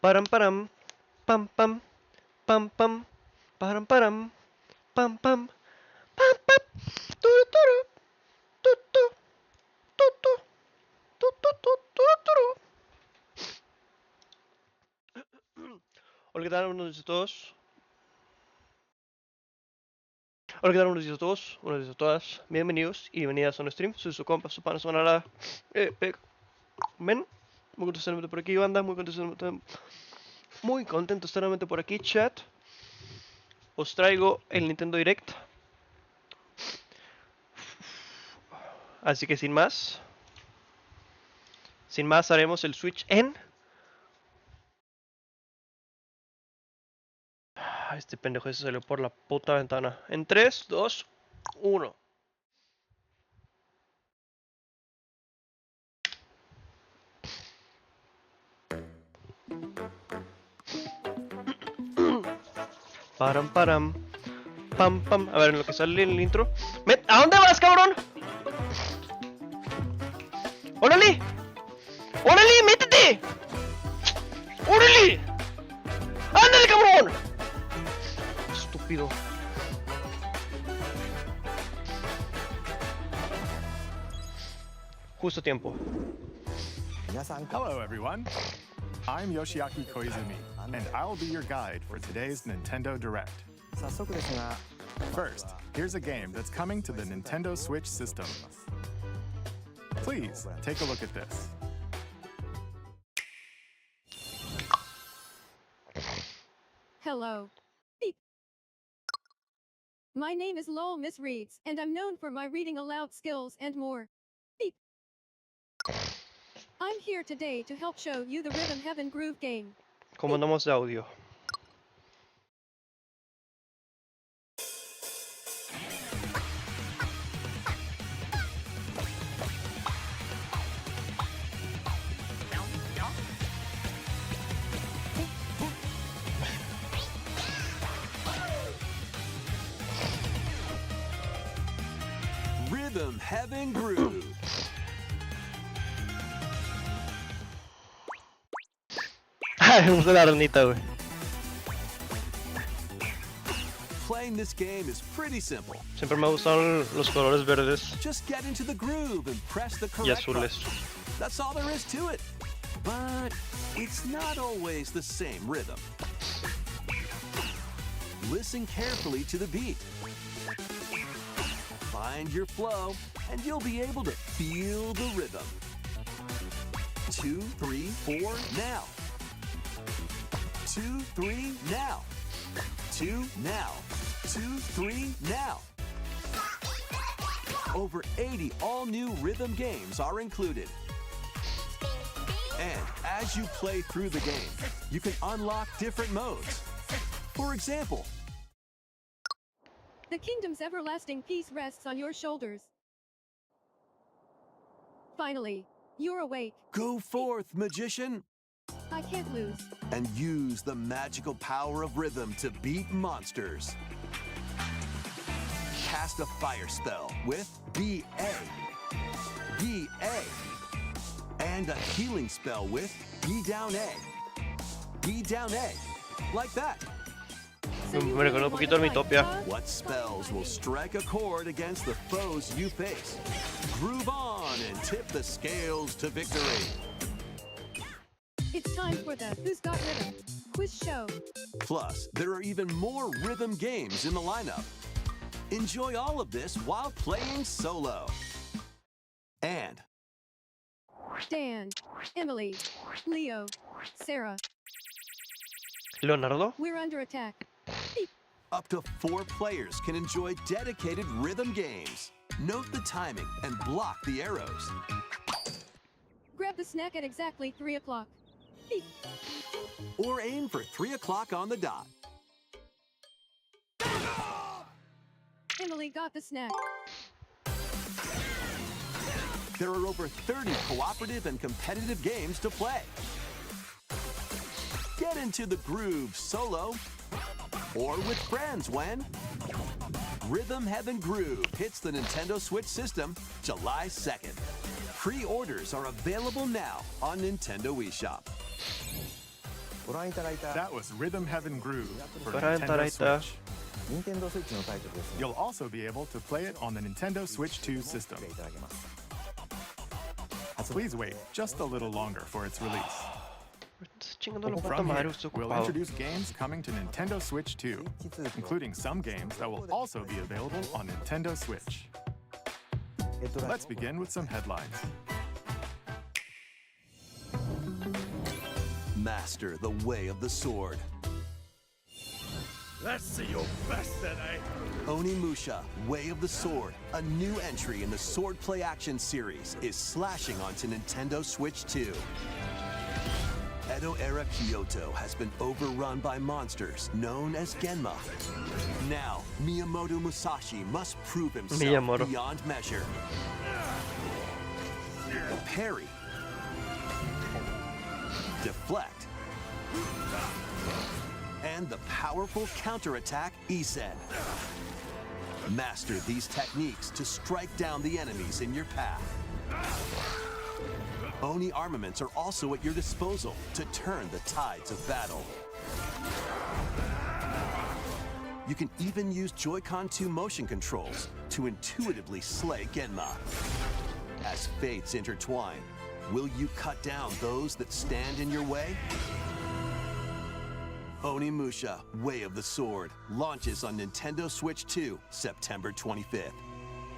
Param param. Pam pam. Pam pam. Param param. Pam pam. Pam pam. Turu turu. Tu tu. Tu tu. Tu tu tu tu turu. Hola, ¿qué tal? Buenos días a todos. Hola, ¿qué tal? Buenos días a todos. Buenos días a todas. Bienvenidos y bienvenidas a un stream. Soy su compa, su pana, su manada. Men. Muy contento de estar nuevamente por aquí, banda. Muy contento de estar nuevamente por aquí, chat. Os traigo el Nintendo Direct. Así que sin más haremos el Switch en... Este pendejo se salió por la puta ventana. En 3, 2, 1. Param, param. Pam, pam. A ver, en lo que sale el intro. ¿A dónde vas, cabrón? ¡Órale! ¡Órale, métete! ¡Órale! ¡Ándale, cabrón! Estúpido. Justo a tiempo. Hello, everyone. I'm Yoshiaki Koizumi, and I'll be your guide for today's Nintendo Direct. First, here's a game that's coming to the Nintendo Switch system. Please, take a look at this. Hello. Beep. My name is Lowell Miss Reads, and I'm known for my reading aloud skills and more. Beep. I'm here today to help show you the Rhythm Heaven Groove game. ¿Cómo andamos de audio? Rhythm Heaven Groove. Me gusta la ranita, güey. Playing this game is pretty simple. Siempre me gustan los colores verdes Just get into the groove and press the y correct azules. button. That's all there is to it. But it's not always the same rhythm. Listen carefully to the beat. Find your flow, and you'll be able to feel the rhythm. 2, 3, 4, now. 2, 3, now. 2, now. 2, 3, now. Over 80 all-new rhythm games are included. And as you play through the game, you can unlock different modes. For example, The kingdom's everlasting peace rests on your shoulders. Finally, you're awake. go forth, magician, I can't lose. and use the magical power of rhythm to beat monsters. Cast a fire spell with BA, BA, and a healing spell with B down A, B down A, like that. So you Me recordó un really poquito wanna el fight, Mitopia. huh? What spells will strike a chord against the foes you face? Groove on and tip the scales to victory. It's time for the Who's Got Rhythm quiz show. Plus, there are even more rhythm games in the lineup. Enjoy all of this while playing solo. And Dan, Emily, Leo, Sarah, Leonardo. we're under attack. Beep. up to 4 players can enjoy dedicated rhythm games. Note the timing and block the arrows. Grab the snack at exactly 3 o'clock. Beep. Or aim for 3 o'clock on the dot. Emily got the snack. There are over 30 cooperative and competitive games to play. Get into the groove solo or with friends when Rhythm Heaven Groove hits the Nintendo Switch system July 2nd. Pre-orders are available now on Nintendo eShop. That was Rhythm Heaven Groove for Para Nintendo entrar Switch. You'll also be able to play it on the Nintendo Switch 2 system. Please wait just a little longer for its release. Estás chingando la puta From madre, here, estoy we'll ocupado. introduce games coming to Nintendo Switch 2, including some games that will also be available on Nintendo Switch. Let's begin with some headlines. Master the way of the sword. Let's see your best today. Onimusha, Way of the Sword, a new entry in the Sword Play Action series, is slashing onto Nintendo Switch 2. Edo-era Kyoto has been overrun by monsters known as Genma. Now, Miyamoto Musashi must prove himself Miyamoto. beyond measure. Parry. Deflect. And the powerful counterattack Isen. Master these techniques to strike down the enemies in your path. Oni armaments are also at your disposal to turn the tides of battle. You can even use Joy-Con 2 motion controls to intuitively slay Genma. As fates intertwine, will you cut down those that stand in your way? Onimusha, Way of the Sword, launches on Nintendo Switch 2, September 25th.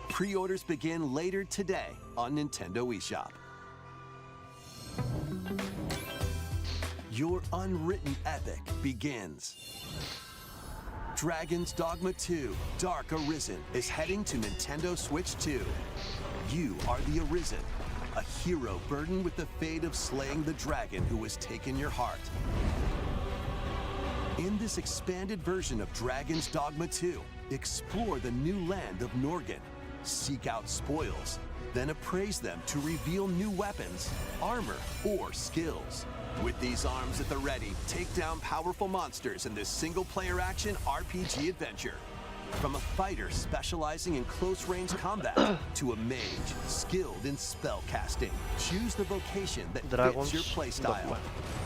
Pre-orders begin later today on Nintendo eShop. Your unwritten epic begins. Dragon's Dogma 2, Dark Arisen, is heading to Nintendo Switch 2. You are the Arisen, a hero burdened with the fate of slaying the dragon who has taken your heart. In this expanded version of Dragon's Dogma 2, explore the new land of Norgan, seek out spoils, then appraise them to reveal new weapons, armor, or skills. With these arms at the ready, take down powerful monsters in this single-player action RPG adventure. From a fighter specializing in close-range combat to a mage skilled in spell casting, choose the vocation that fits your playstyle. Dogma.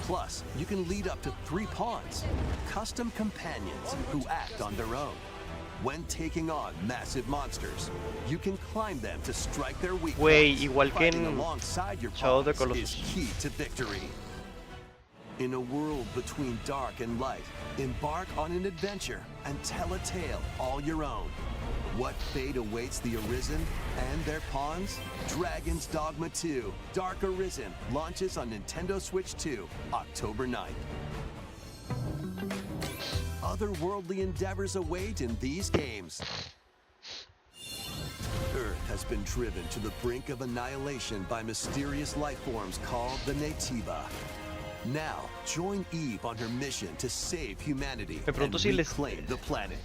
Plus, you can lead up to 3 pawns, custom companions who act on their own. When taking on massive monsters, you can climb them to strike their weak Güey, points. igual que Fighting en alongside your Shadow of the pawns is Colossus. key to victory. In a world between dark and light, embark on an adventure and tell a tale all your own. What fate awaits the Arisen and their pawns? Dragon's Dogma 2, Dark Arisen, launches on Nintendo Switch 2, October 9th. Otherworldly endeavors await in these games. Earth has been driven to the brink of annihilation by mysterious life forms called the Naytiba. Now, join Eve on her mission to save humanity Me pregunto and si les- reclaim the planet.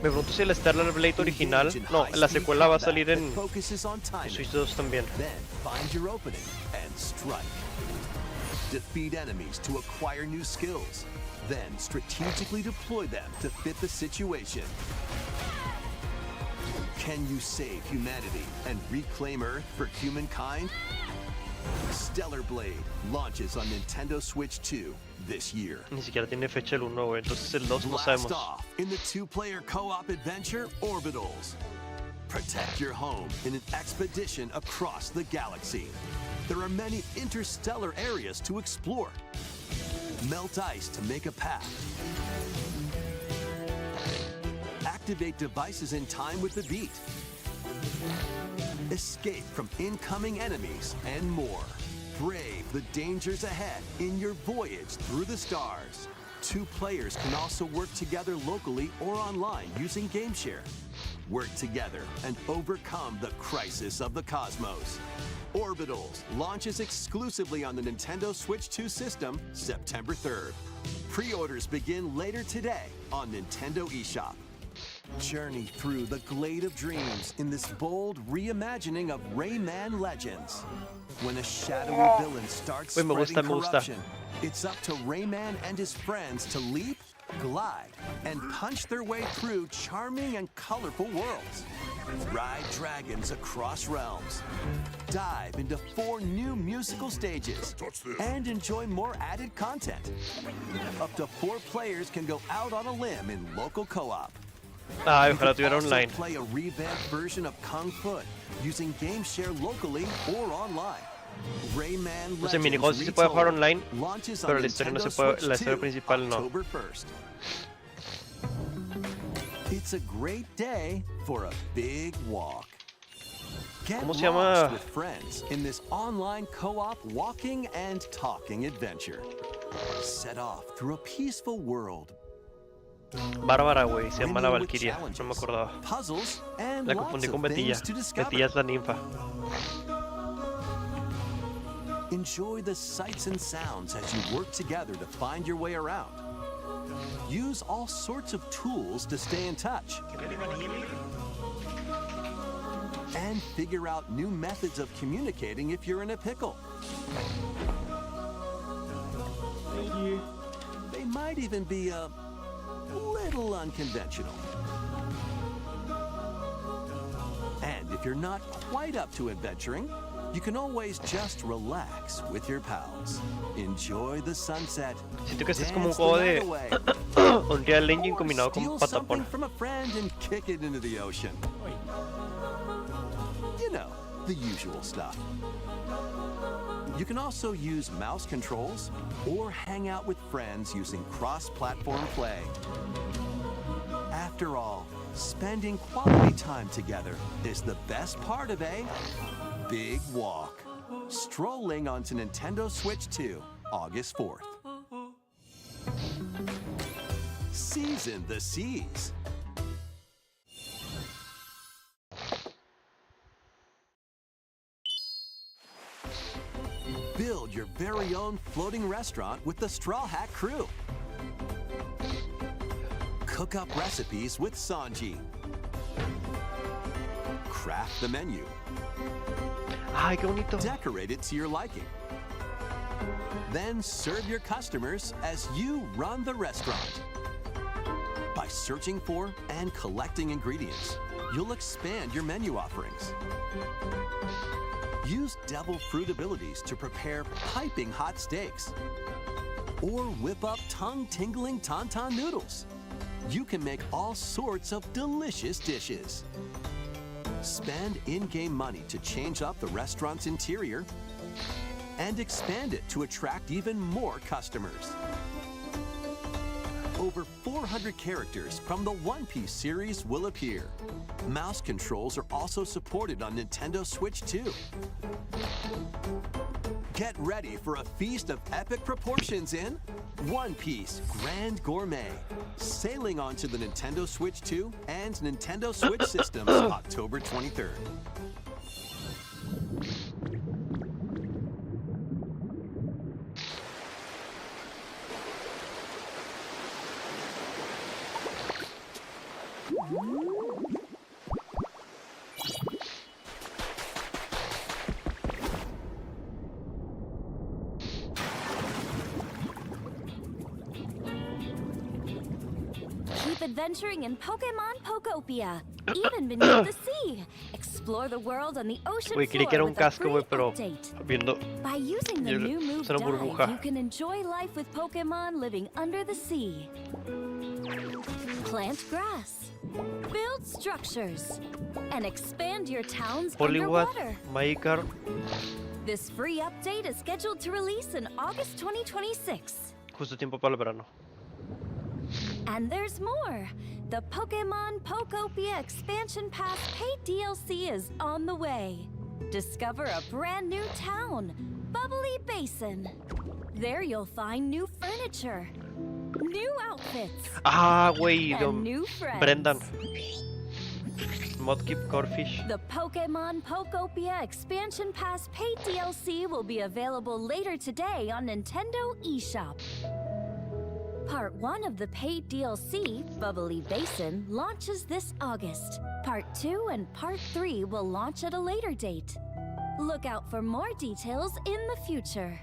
Me pregunto si el Stellar Blade original, no, la secuela va a salir en Focuses on timing. Switch 2 también. Then find your opening and strike. Defeat enemies to acquire new skills. Then strategically deploy them to fit the situation. Can you save humanity and reclaim Earth for humankind? Stellar Blade launches on Nintendo Switch 2 this year. Ni siquiera tiene fecha el 1, güey. Entonces el 2 no Blast sabemos. off in the 2-player co-op adventure Orbitals. Protect your home in an expedition across the galaxy. There are many interstellar areas to explore. Melt ice to make a path. Activate devices in time with the beat. Escape from incoming enemies and more. Brave the dangers ahead in your voyage through the stars. 2 players can also work together locally or online using GameShare. Work together and overcome the crisis of the cosmos. Orbitals launches exclusively on the Nintendo Switch 2 system September 3rd. Pre-orders begin later today on Nintendo eShop. Journey through the Glade of Dreams in this bold reimagining of Rayman Legends. When a shadowy villain starts Wait, me gusta, spreading me gusta. corruption, it's up to Rayman and his friends to leap, glide, and punch their way through charming and colorful worlds. Ride dragons across realms. Dive into 4 new musical stages. And enjoy more added content. Up to 4 players can go out on a limb in local co-op. Ay, You ojalá can tuviera also online. play a revamped version of Kung Foot using game share locally or online. Rayman O sea, Legends minijuegos sí se puede jugar Retold online, launches on pero la historia no se Nintendo puede, Switch la historia 2, principal no. October 1st. It's a great day for a big walk. Get ¿Cómo se lost llama? with friends in this online co-op walking and talking adventure. Set off through a peaceful world. Bárbara, güey, se llama la brimming with Valquiria, no me challenges, acordaba. puzzles, and La lots confundí of con Betilla. things to discover. Betilla es la ninfa. Enjoy the sights and sounds as you work together to find your way around. Use all sorts of tools to stay in touch. And figure out new methods of communicating if you're in a pickle. They might even be a little unconventional. And if you're not quite up to adventuring, you can always just relax with your pals. Enjoy the sunset. Siento que este es como un dance the juego night de away, Unreal Engine or combinado con steal something patapón. from a friend and kick it into the ocean. You know, the usual stuff. You can also use mouse controls or hang out with friends using cross-platform play. After all, spending quality time together is the best part of a big walk. Strolling onto Nintendo Switch 2, August 4th. Season the seas. Build your very own floating restaurant with the Straw Hat crew. Cook up recipes with Sanji. Craft the menu. Ay, qué bonito. Decorate it to your liking. Then serve your customers as you run the restaurant. By searching for and collecting ingredients, you'll expand your menu offerings. Use devil fruit abilities to prepare piping hot steaks. Or whip up tongue-tingling tauntaun noodles. You can make all sorts of delicious dishes. Spend in-game money to change up the restaurant's interior and expand it to attract even more customers. Over 400 characters from the One Piece series will appear. Mouse controls are also supported on Nintendo Switch 2. Get ready for a feast of epic proportions in One Piece Grand Gourmet, sailing onto the Nintendo Switch 2 and Nintendo Switch systems October 23rd. Keep adventuring in Pokemon Pokopia, even beneath the sea. Explore the world on the ocean Güey, creí que era floor un with a casco, free güey, pero update. viendo. By using the Yo- new move es una burbuja. Dive, you can enjoy life with Pokemon living under the sea. Plant grass, build structures, and expand your towns Hollywood, underwater. Magikarp. This free update is scheduled to release in August 2026. Justo tiempo para el verano. And there's more! The Pokemon Pokopia Expansion Pass paid DLC is on the way. Discover a brand new town, Bubbly Basin. There you'll find new furniture, new outfits, Ah, güey, and new friends. Brendan. Mudkip, Corfish. The Pokemon Pokopia Expansion Pass paid DLC will be available later today on Nintendo eShop. Part 1 of the paid DLC, Bubbly Basin, launches this August. Part 2 and Part 3 will launch at a later date. Look out for more details in the future.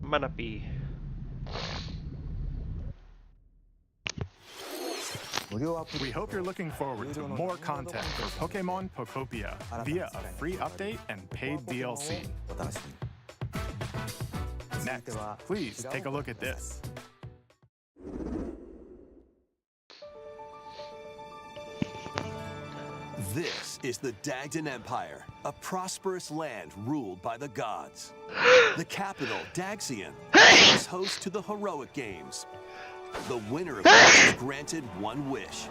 Manapí. We hope you're looking forward to more content for Pokemon Pokopia via a free update and paid DLC. Next, please take a look at this. This is the Dagdan Empire, a prosperous land ruled by the gods. The capital, Daxian, is host to the heroic games. The winner of which is granted one wish.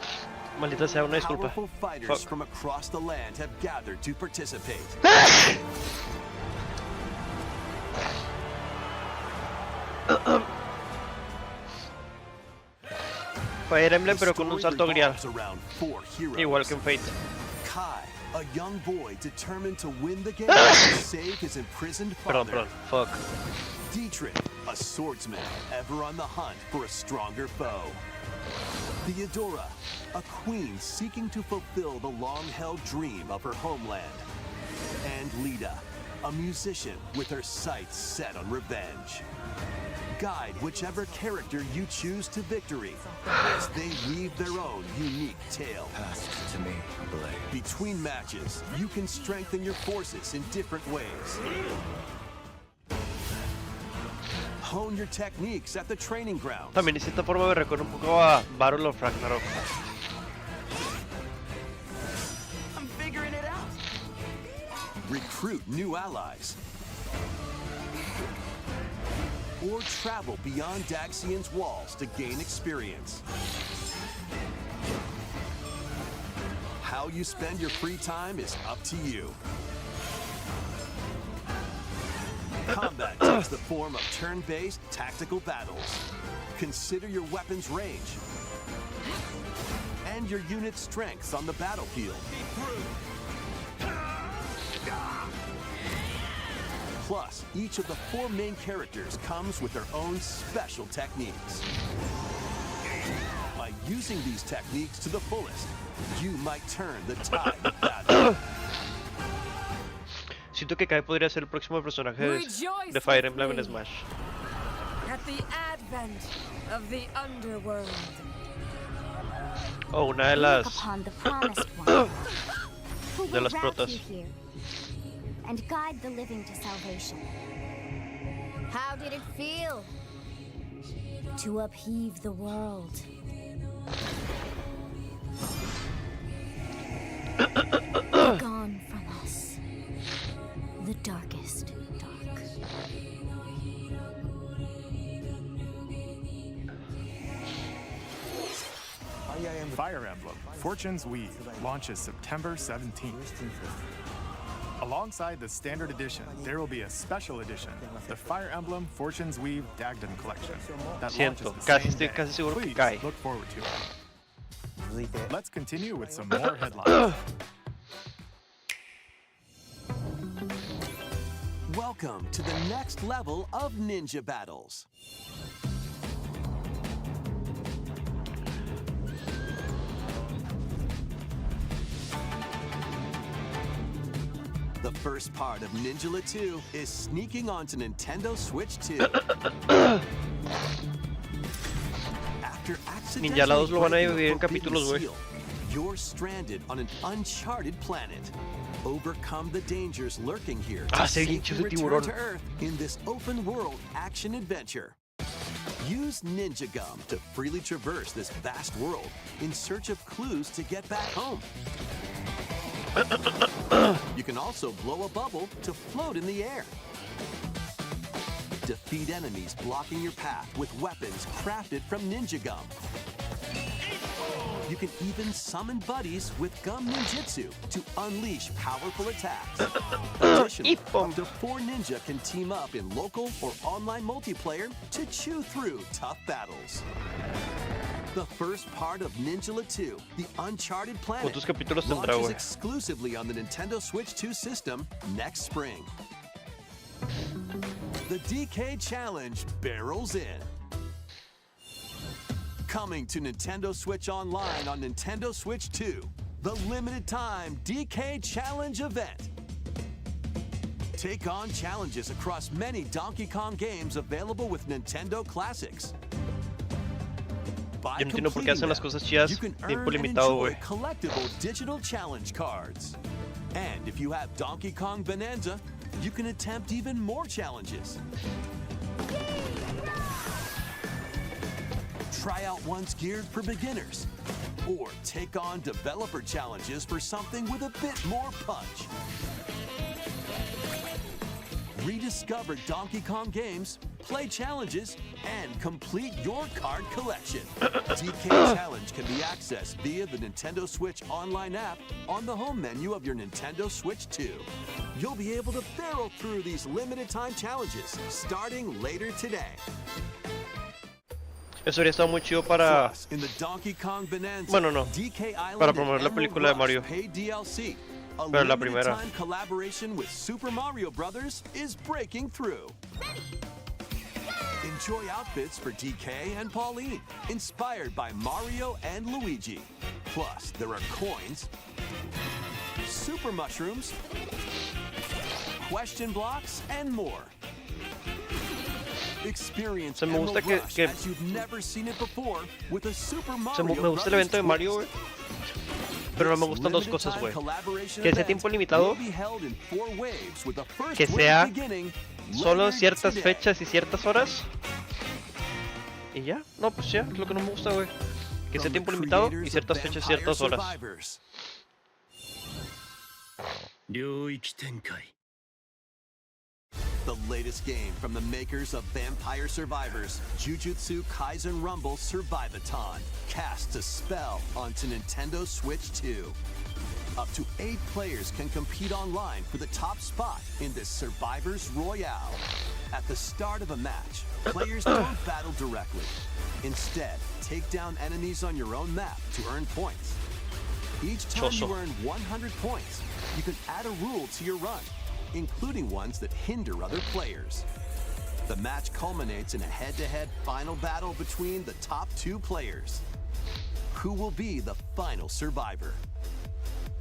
Maldita sea, una disculpa. Powerful fighters Fuck. from across the land have gathered to participate. Fire Emblem, The pero con un story salto grial. revolves around 4 heroes. Igual que en Fate. Kai, a young boy determined to win the game and save his imprisoned Perdón, father. perdón. Fuck. Dietrich, a swordsman ever on the hunt for a stronger foe. Theodora, a queen seeking to fulfill the long-held dream of her homeland. And Lita, a musician with her sights set on revenge. Guide whichever character you choose to victory as they weave their own unique tale. Passed to me a blade. Between matches, you can strengthen your forces in different ways. Hone your techniques at the training grounds. También de cierta forma me recuerda un poco a Battle of Ragnarok. I'm figuring it out. Recruit new allies. Or travel beyond Daxian's walls to gain experience. How you spend your free time is up to you. Combat takes the form of turn-based tactical battles. Consider your weapon's range and your unit's strengths on the battlefield. Plus, each of the 4 main characters comes with their own special techniques. By using these techniques to the fullest, you might turn the tide of battle. Siento que Kai podría ser el próximo personaje de Fire Emblem en Smash. At the advent of the underworld. O una de las Upon the promised one, who de will las wrap protas. you here and guide the living to salvation. How did it feel to upheave the world? Gone from us, the darkest dark. Fire Emblem Fortune's Weave launches September 17th. Alongside the standard edition, there will be a special edition, the Fire Emblem Fortune's Weave Dagdan Collection. That Siento, launches the casi same estoy day. casi seguro que Please cae. look forward to it. Let's continue with some more headlines. Welcome to the next level of ninja battles. The first part of Ninja 2 is sneaking onto Nintendo Switch 2. After Ninja la 2 lo van a accidentally dividir en breaking the capítulos, güey. forbidden seal, you're stranded on an uncharted planet. Overcome the dangers lurking here to Ah, ese safely bicho de return tiburón. to Earth in this open world action adventure. Use Ninja Gum to freely traverse this vast world in search of clues to get back home. You can also blow a bubble to float in the air. Defeat enemies blocking your path with weapons crafted from Ninja Gum. You can even summon buddies with Gum Ninjutsu to unleash powerful attacks. Additionally, up to 4 ninja can team up in local or online multiplayer to chew through tough battles. The first part of Ninja 2, The Uncharted Planet, ¿Cuántos capítulos tendrá, launches güey? exclusively on the Nintendo Switch 2 system next spring. The DK Challenge barrels in. Coming to Nintendo Switch Online on Nintendo Switch 2, the limited time DK Challenge event. Take on challenges across many Donkey Kong games available with Nintendo Classics. By Yo no entiendo por qué hacen las completing cosas chidas them, you can tiempo earn and limitado, enjoy güey. collectible digital challenge cards. And if you have Donkey Kong Bonanza, you can attempt even more challenges. Try out ones geared for beginners, or take on developer challenges for something with a bit more punch. Rediscover Donkey Kong games, play challenges, and complete your card collection. DK Challenge can be accessed via the Nintendo Switch online app on the home menu of your Nintendo Switch 2. You'll be able to barrel through these limited time challenges starting later today. Eso habría estado muy chido para... Plus, in the Donkey Kong Bonanza, Bueno, no. DK Island Para and promover la Emerald película de Rush Mario. paid DLC. A Pero la limited primera. time collaboration with Super Mario Brothers is breaking through. Enjoy outfits for DK and Pauline, inspired by Mario and Luigi. Plus, there are coins, super mushrooms, question blocks, and more. Experience Se me gusta Emerald que- Rush as you've never seen it before with a Super Mario Se me gusta el evento de Mario, güey. Pero no me gustan dos cosas, güey. Que sea tiempo limitado, que sea solo ciertas fechas y ciertas horas. Y ya, no, pues ya, es lo que no me gusta, güey. Que sea tiempo limitado y ciertas fechas y ciertas horas. The latest game from the makers of Vampire Survivors, Jujutsu Kaisen Rumble Survivathon, casts a spell onto Nintendo Switch 2. Up to 8 players can compete online for the top spot in this Survivors Royale. At the start of a match, players don't battle directly. Instead, take down enemies on your own map to earn points. Each time you earn 100 points, you can add a rule to your run, including ones that hinder other players. The match culminates in a head-to-head final battle between the top 2 players. Who will be the final survivor?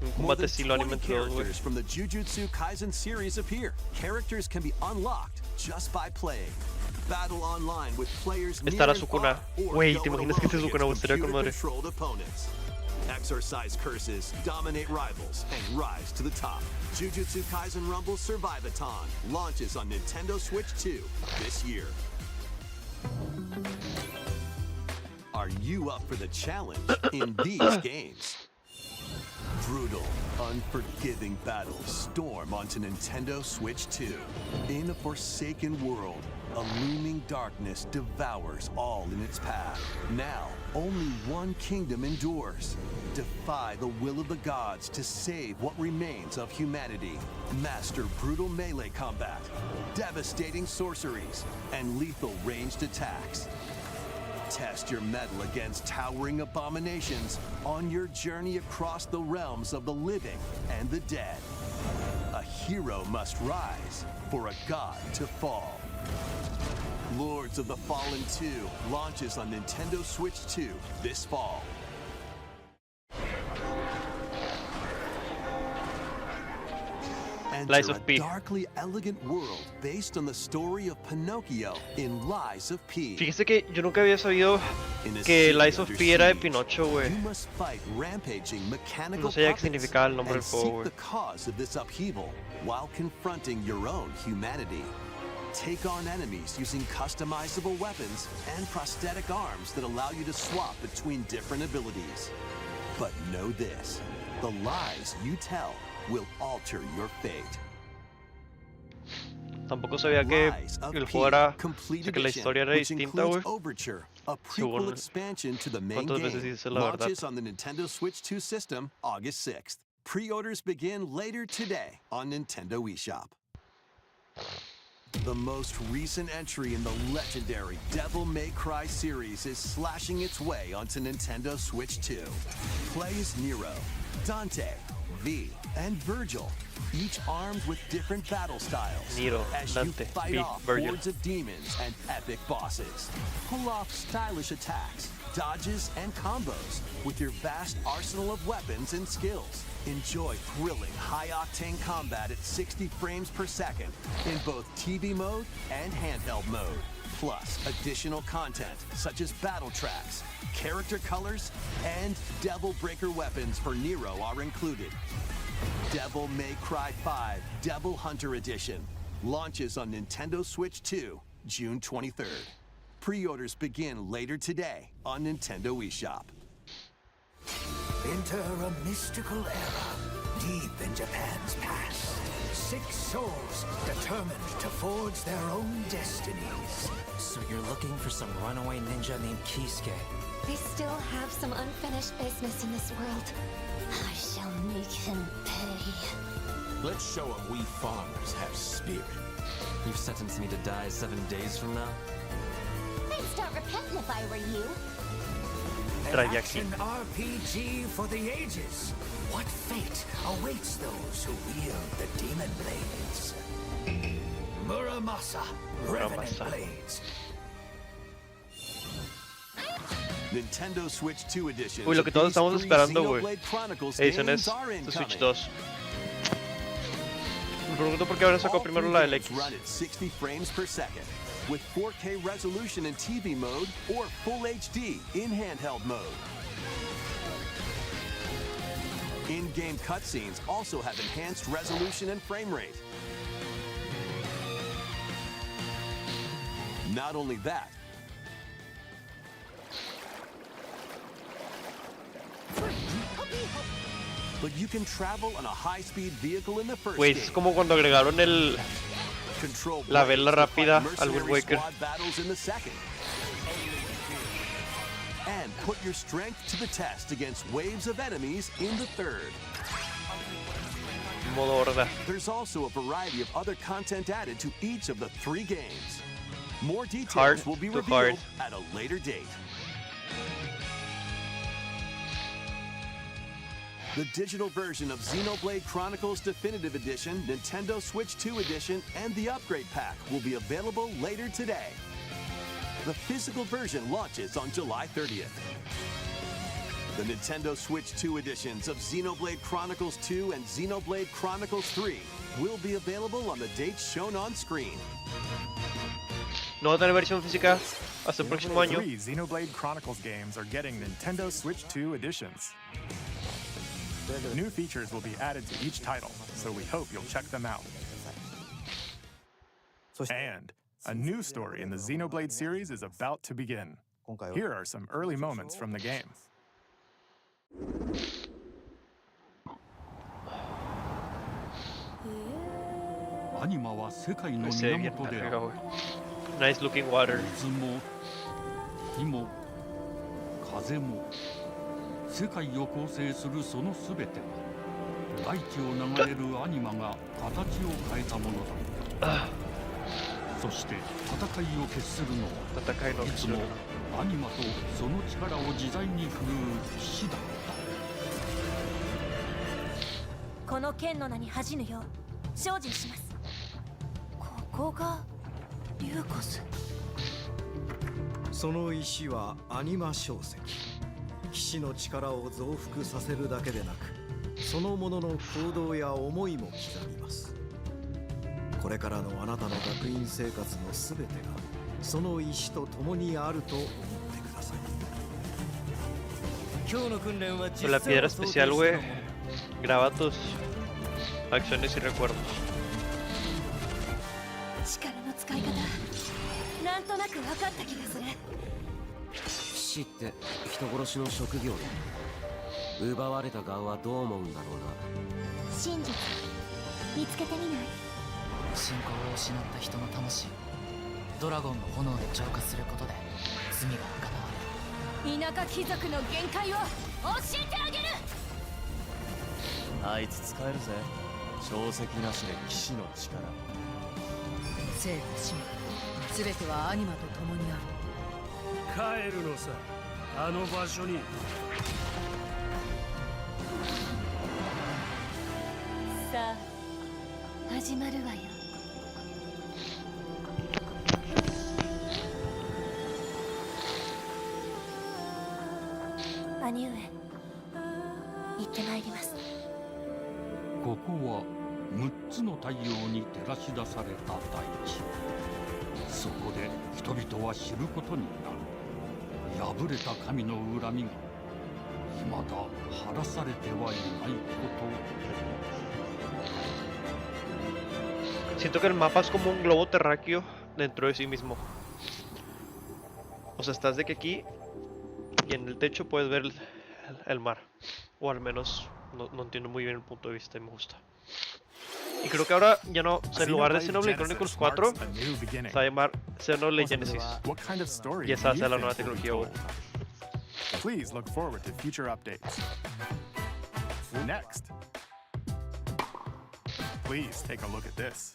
Un More combate than estilo 20 anime entre dos, güey. characters from the Jujutsu Kaisen series appear. Characters can be unlocked just by playing. Battle online with players near Estará and Sukuna. far, or Güey, go ¿te it imaginas que esté alone Sukuna? against Estaría con madre. computer-controlled opponents. Exorcise curses, dominate rivals, and rise to the top. Jujutsu Kaisen Rumble Survivathon launches on Nintendo Switch 2 this year. Are you up for the challenge in these games? Brutal, unforgiving battles storm onto Nintendo Switch 2. In a forsaken world, a looming darkness devours all in its path. Now, only one kingdom endures. Defy the will of the gods to save what remains of humanity. Master brutal melee combat, devastating sorceries, and lethal ranged attacks. Test your mettle against towering abominations on your journey across the realms of the living and the dead. A hero must rise for a god to fall. Lords of the Fallen 2 launches on Nintendo Switch 2 this fall. Lies Enter of a P. darkly elegant world based on the story of Pinocchio in Lies of P. Fíjese que yo nunca había sabido In a que city Lies of under P era de siege, Pinocho, güey. You must fight rampaging mechanical No sabía qué puppets significaba el nombre and del juego, seek güey. the cause of this upheaval while confronting your own humanity. Take on enemies using customizable weapons and prosthetic arms that allow you to swap between different abilities. But know this, the lies you tell will alter your fate. Tampoco sabía que Lies of el P, juego era... O complete sea, que la edition, historia era which distinta, includes güey. Overture, a prequel Según expansion to the main cuántas veces game, dice la verdad. launches on the Nintendo Switch 2 system August 6th. Pre-orders begin later today on Nintendo eShop. The most recent entry in the legendary Devil May Cry series is slashing its way onto Nintendo Switch 2. Play as Nero, Dante, V, and Virgil, each armed with different battle styles. Nero, as Dante, you fight V, off Virgil. hordes of demons and epic bosses. Pull off stylish attacks, dodges, and combos with your vast arsenal of weapons and skills. Enjoy thrilling, high-octane combat at 60 frames per second in both TV mode and handheld mode. Plus, additional content such as battle tracks, character colors, and Devil Breaker weapons for Nero are included. Devil May Cry 5 Devil Hunter Edition launches on Nintendo Switch 2, June 23rd. Pre-orders begin later today on Nintendo eShop. Enter a mystical era, deep in Japan's past. 6 souls determined to forge their own destinies. So you're looking for some runaway ninja named Kisuke? I still have some unfinished business in this world. I shall make him pay. Let's show him we farmers have spirit. You've sentenced me to die 7 days from now? I'd start repenting if I were you. An action RPG for the ages. What fate awaits those who wield the demon blades? Muramasa, Revenant Blades. Nintendo Switch 2 Edition. Uy, lo que todos estamos esperando, güey. Ediciones de Switch 2. Me pregunto por qué habrán sacado primero la del X. Run at 60 frames per second with 4K resolution in TV mode or Full HD in handheld mode. In-game cutscenes also have enhanced resolution and frame rate. Not only that, but you can travel on a high-speed vehicle in the first Güey, game. es como cuando agregaron la vela rápida al Wind Waker. And put your strength to the test against waves of enemies in the third. Modo horda. There's also a variety of other content added to each of the 3 games. More details Hard will be to revealed hard. at a later date. The digital version of Xenoblade Chronicles Definitive Edition, Nintendo Switch 2 Edition, and the Upgrade Pack will be available later today. The physical version launches on July 30th. The Nintendo Switch 2 editions of Xenoblade Chronicles 2 and Xenoblade Chronicles 3 will be available on the dates shown on screen. No va a tener versión física hasta el próximo año. 3 Xenoblade Chronicles games are getting Nintendo Switch 2 editions. New features will be added to each title, so we hope you'll check them out. And a new story in the Xenoblade series is about to begin. Here are some early moments from the game. Se ve bien verga, güey. Nice looking water. 世界を構成するそのすべては大地を流れるアニマが形を変えたものだ。そして戦いを決するのはいつもアニマとその力を自在に振るう騎士だった。この剣の名に恥じぬよう精進します。ここがリューコス。その石はアニマ小石。騎士の力を増幅させるだけでなく、そのものの行動や思いも刻みます。これからのあなたの学院生活のすべてがその石と共にあると思ってください。今日の訓練は実 La piedra especial, güey, graba tus acciones y recuerdos. 力の使い方、なんとなく分かった気がする。騎士って人殺しの職業で奪われた側はどう思うんだろうな。真実見つけてみない？信仰を失った人の魂をドラゴンの炎で浄化することで罪が贖われる。田舎貴族の限界を教えてあげる。あいつ使えるぜ。小石なしで騎士の力。生と死すべてはアニマと共にある。帰るのさ、あの場所に。さあ始まるわよ。兄上、行ってまいります。こは6つの太陽に照らし出された大地。そこで人々は知ることになる。破れた神の恨みが未だ晴らされてはいないこと。 Siento que el mapa es como un globo terráqueo dentro de sí mismo. O sea, estás de que aquí y en el techo puedes ver el mar. O al menos no entiendo muy bien el punto de vista y me gusta. Y creo que ahora ya no, o sea, en lugar de Xenoblade Chronicles 4, se va a llamar Xenoblade Genesis. Y esa va a ser la nueva tecnología, güey. Please look forward to future updates. Next, please take a look at this.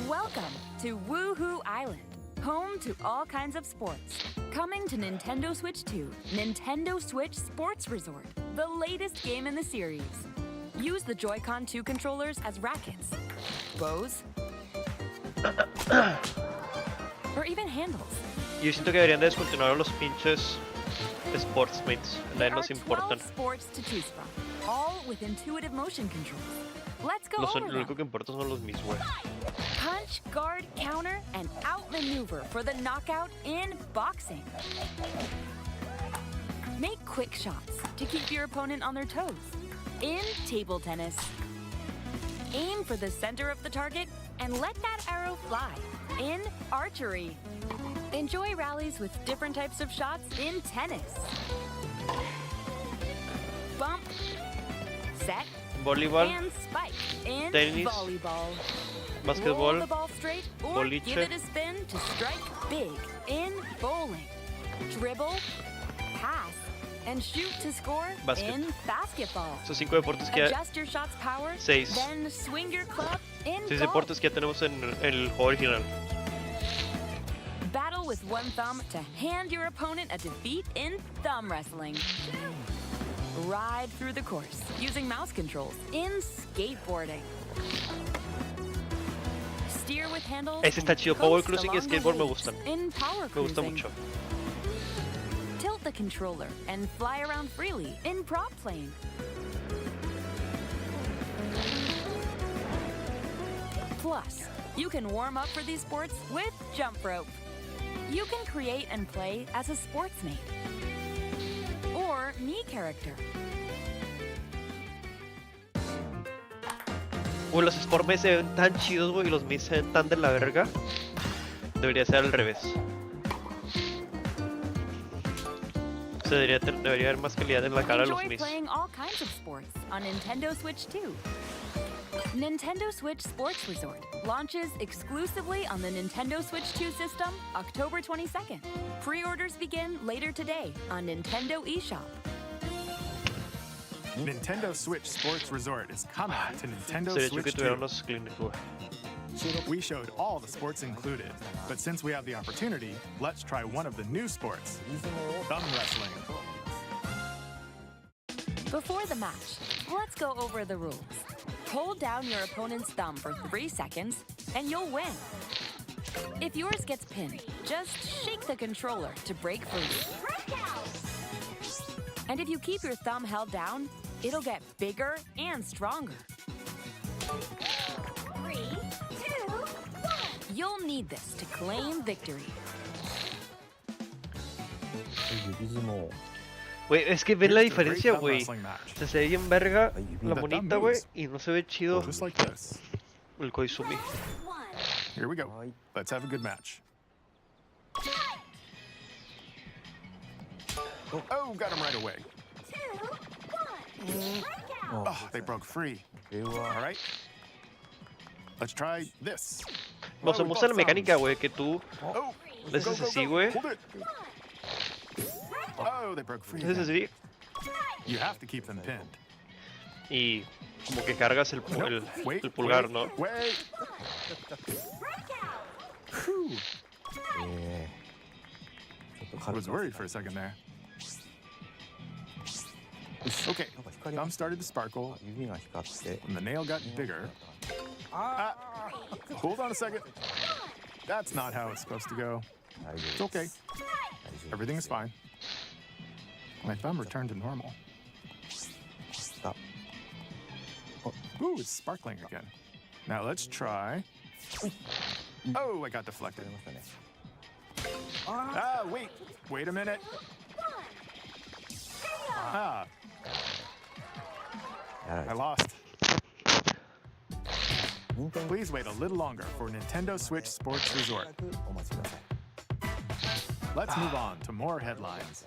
Welcome to Woohoo Island, home to all kinds of sports. Coming to Nintendo Switch 2, Nintendo Switch Sports Resort, the latest game in the series. Use the Joy-Con 2 controllers as rackets, bows, or even handles. Yo siento que deberían de descontinuar los pinches Sportsmates, nadie nos importan. Sports to choose from, all with intuitive motion controls. Let's go over Lo único que importa son los mis, güey. Punch, guard, counter, and outmaneuver for the knockout in boxing. Make quick shots to keep your opponent on their toes. In table tennis, aim for the center of the target and let that arrow fly. In archery, enjoy rallies with different types of shots in tennis. Bump, set, Voleibol, and spike in tenis, volleyball. basquetbol, Roll the ball straight or boliche. give it a spin to strike big in bowling. Dribble, pass, and shoot to score Basket. in basketball. Esos 5 deportes que Adjust your shot's power, 6. then swing your club in 6 golf. deportes que ya tenemos en el juego original. Battle with one thumb to hand your opponent a defeat in thumb wrestling. Ride through the course using mouse controls in skateboarding. Steer with handles. Ese está chido. and Power coast Cruising y along the Skateboard me waves gustan. in power Me gusta cruising. mucho. Tilt the controller and fly around freely in prop plane. Plus, you can warm up for these sports with jump rope. You can create and play as a sportsmate or me character. Uy, los Sportmates se ven tan chidos, güey, y los Mis se ven tan de la verga. Debería ser al revés. O sea, debería haber más calidad en la cara de los Enjoy Mis. playing all kinds of sports on Nintendo Switch 2. Nintendo Switch Sports Resort launches exclusively on the Nintendo Switch 2 system October 22nd. Pre-orders begin later today on Nintendo eShop. Nintendo Switch Sports Resort is coming to Nintendo Sería chido que Switch tuviera 2. unos clínicos, güey. We showed all the sports included, but since we have the opportunity, let's try one of the new sports, thumb wrestling. Before the match, let's go over the rules. Hold down your opponent's thumb for 3 seconds, and you'll win. If yours gets pinned, just shake the controller to break free. And if you keep your thumb held down, it'll get bigger and stronger. 3, 2, 1. You'll need this to claim victory. Güey, es que ven la Here's the great diferencia, thumb güey. wrestling match. Se ve bien verga la The monita, thumb güey, moves. y no se ve chido Just like this. el Koizumi. Here we go. Let's have a good match. Oh, got him right away. 2, 1. Oh, they broke free. All right. Let's try this. No, se Oh, we muestra la both mecánica, thumbs. güey, que tú Oh, le haces así, güey. Hold it. Oh, they broke free. Le haces así You have to keep them pinned. y como que cargas el Wait, pulgar, wait, ¿no? Wait. Whew. I was worried for a second there. Okay, thumb started to sparkle, and the nail got bigger. Ah, hold on a second. That's not how it's supposed to go. It's okay. Everything is fine. My thumb returned to normal. Ooh, it's sparkling again. Now let's try. Oh, I got deflected. Ah, wait a minute. Ah, I lost. Please wait a little longer for Nintendo Switch Sports Resort. Let's move on to more headlines.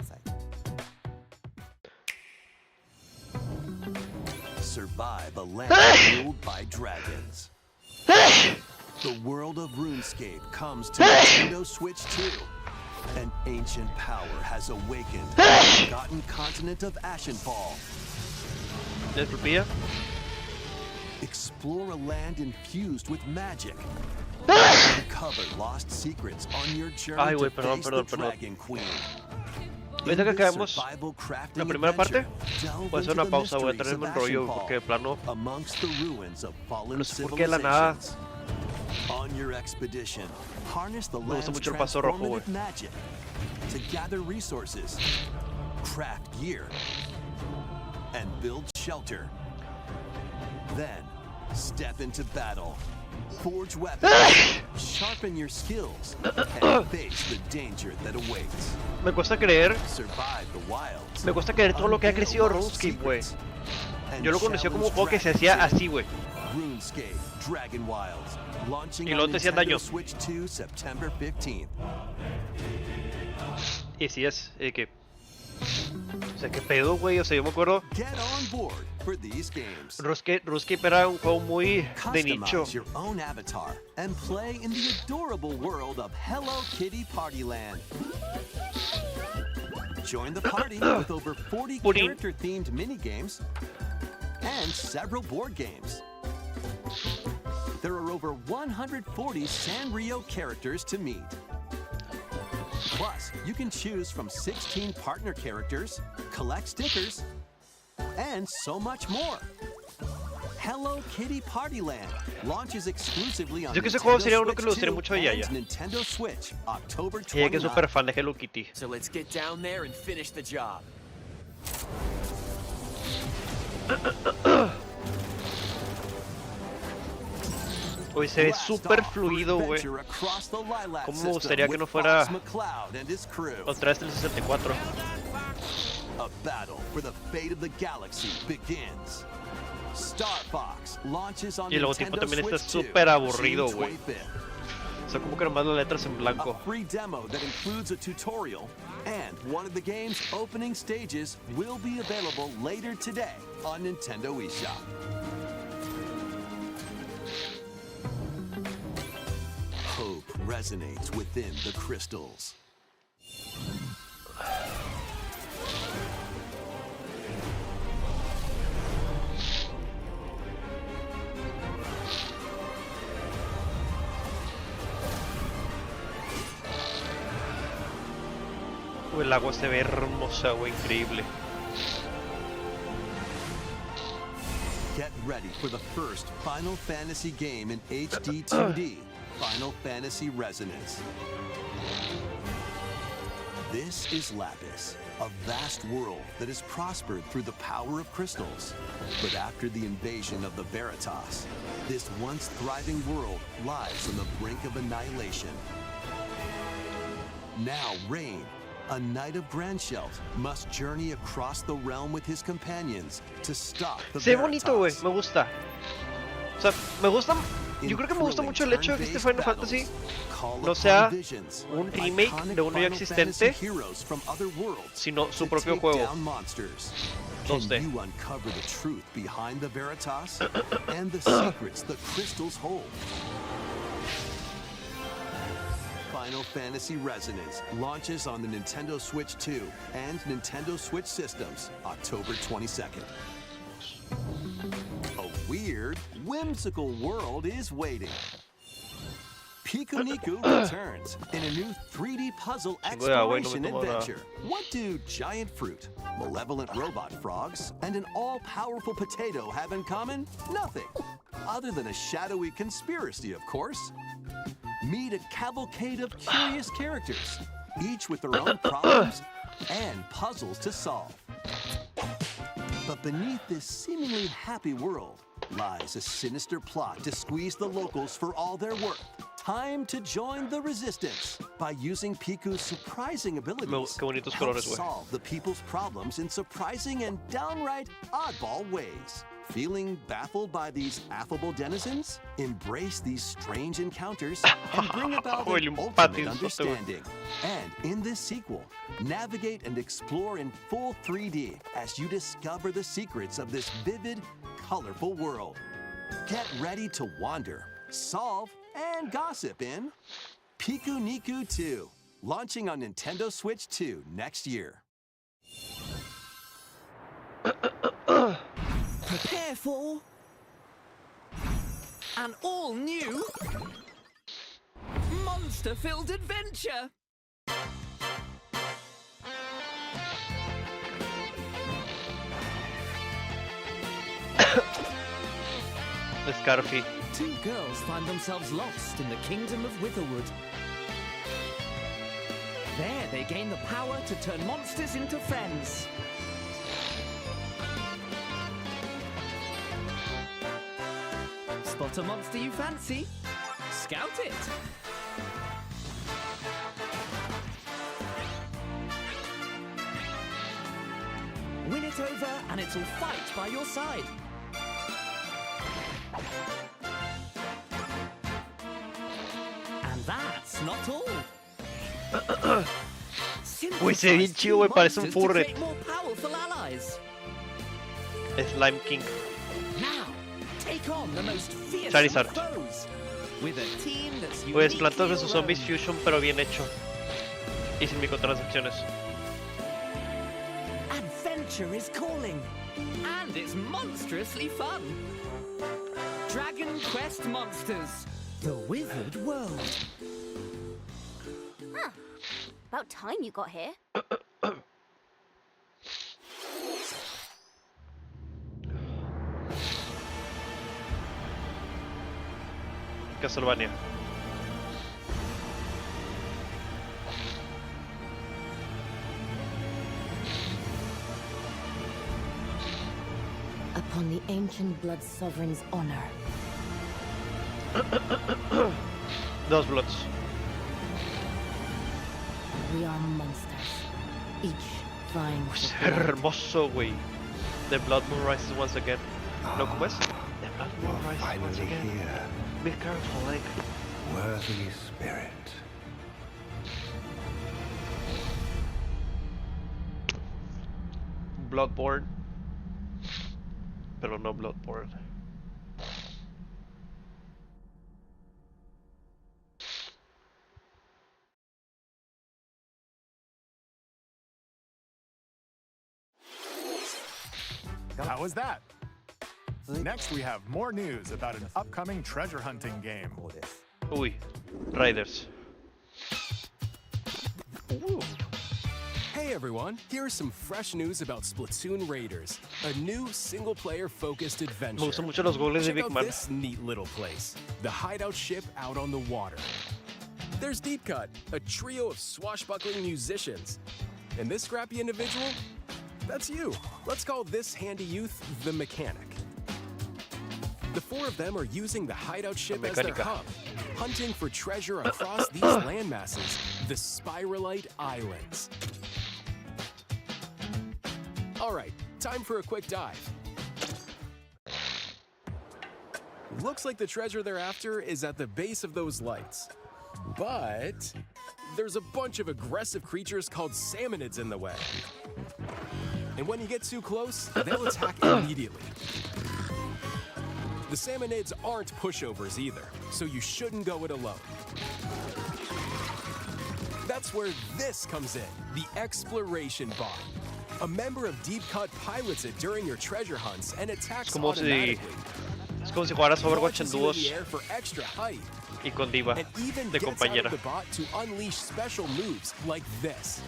Survive a land ruled by dragons. The world of RuneScape comes to Nintendo Switch 2. An ancient power has awakened on the forgotten continent of Ashenfall. Explore a land infused with magic. Uncover lost secrets on your journey to face the Dragon Queen. Ahorita que acabemos la primera parte, voy a hacer una pausa, voy a tenerme un rollo porque de plano no sé por qué de la nada me gusta mucho el paso rojo, güey. To gather resources, craft gear, and build shelter. Then, step into battle. Forge weapons, sharpen your skills, and face the danger that awaits. Me cuesta creer. Survive the wilds. Me cuesta creer todo lo que ha crecido RuneScape, güey. Yo lo conocí como un juego que se hacía así, güey. RuneScape Dragon Wilds, launching Y luego on te hacían daño. Nintendo Switch 2 September 15th. Y sí es, que... O sea, qué pedo, güey. O sea, yo me acuerdo... Get on board for these games. RuneScape era un juego muy de nicho. Customize your own avatar and play in the adorable world of Hello Kitty Partyland. Join the party with over 40 character-themed mini-games and several board games. There are over 140 Sanrio characters to meet. Plus, you can choose from 16 partner characters, collect stickers, and so much more. Hello Kitty Partyland launches exclusively on Yo que ese juego sería uno Nintendo que le gustaría Switch mucho a 2 Yaya. and Nintendo Switch, October Ella que es 29. súper fan de Hello Kitty. So let's get down there and finish the job. Hoy se ve súper fluido, güey. Cómo me gustaría que no fuera otra vez el 64. A battle for the fate of the galaxy begins. Star Fox launches on Y el logotipo Nintendo también está Switch 2, súper aburrido, June güey. 25th. O sea, como que nomás las letras en blanco. A free demo that includes a tutorial and one of the game's opening stages will be available later today on Nintendo eShop. Hope resonates within the crystals. El agua se ve hermosa, güey, increíble. Get ready for the first Final Fantasy game in HD 2D, Final Fantasy Resonance. This is Lapis, a vast world that has prospered through the power of crystals. But after the invasion of the Veritas, this once thriving world lies on the brink of annihilation. Now Rain, a knight of Grandshelt, must journey across the realm with his companions to stop the Se ve bonito, güey, Veritas. me gusta. O sea, me gusta. Yo creo que me gusta mucho el hecho de que este Final Fantasy no sea un remake de uno ya existente, sino su propio juego. 2D. Can you uncover the truth behind the Veritas and the secrets the crystals hold? Final Fantasy Resonance launches on the Nintendo Switch 2 and Nintendo Switch systems October 22nd. A weird, whimsical world is waiting. Pikuniku returns in a new 3D puzzle exploration adventure. What do giant fruit, malevolent robot frogs, and an all-powerful potato have in common? Nothing. Other than a shadowy conspiracy, of course. Meet a cavalcade of curious characters, each with their own problems and puzzles to solve. But beneath this seemingly happy world lies a sinister plot to squeeze the locals for all they're worth. Time to join the resistance by using Piku's surprising abilities. Help solve the people's problems in surprising and downright oddball ways. Feeling baffled by these affable denizens? Embrace these strange encounters and bring about an ultimate understanding. And in this sequel, navigate and explore in full 3D as you discover the secrets of this vivid, colorful world. Get ready to wander, solve, and gossip in Piku Niku 2, launching on Nintendo Switch 2 next year. Prepare for an all-new monster-filled adventure. The Scarfy. Two girls find themselves lost in the kingdom of Witherwood. There they gain the power to turn monsters into friends. Spot a monster you fancy? Scout it! Win it over and it'll fight by your side. And that's not all. Uy, se ve bien chido, güey, parece un furret. More powerful allies. Slime King. Now, take on the most fearsome Charizard. foes with a team that's Pues uniquely Plantas vs your Zombies own. Fusion, pero bien hecho. Y sin microtransacciones. Adventure is calling, and it's monstrously fun. Dragon Quest Monsters, the Withered World. Huh. About time you got here. Castlevania. Upon the ancient blood sovereign's honor. Dos bloods. We are monsters, each vying for Hermoso, güey. The Blood Moon rises once again. ¿No, cómo es? The Blood Moon rises once again. Here, Be careful, like. worthy spirit. Bloodborne. Pero no Bloodborne. How was that? Next, we have more news about an upcoming treasure hunting game. Uy, Riders. Hey everyone, here's some fresh news about Splatoon Raiders, a new single-player focused adventure. Me gustan mucho los goles de Check Big out Man. this neat little place, the hideout ship out on the water. There's Deep Cut, a trio of swashbuckling musicians. And this scrappy individual? That's you. Let's call this handy youth the Mechanic. The four of them are using the hideout ship as their Mecánica. hub, hunting for treasure across these landmasses, the Spiralite Islands. All right, time for a quick dive. Looks like the treasure they're after is at the base of those lights. But there's a bunch of aggressive creatures called salmonids in the way. And when you get too close, they'll attack immediately. The salmonids aren't pushovers either, so you shouldn't go it alone. That's where this comes in, the Exploration Bot. A member of Deep Cut pilots it during your treasure hunts and attacks automatically. Es como si jugaras Overwatch en Launches you in the dúos air for extra height. y con Diva And even de gets out compañera. of the bot to unleash special moves like this.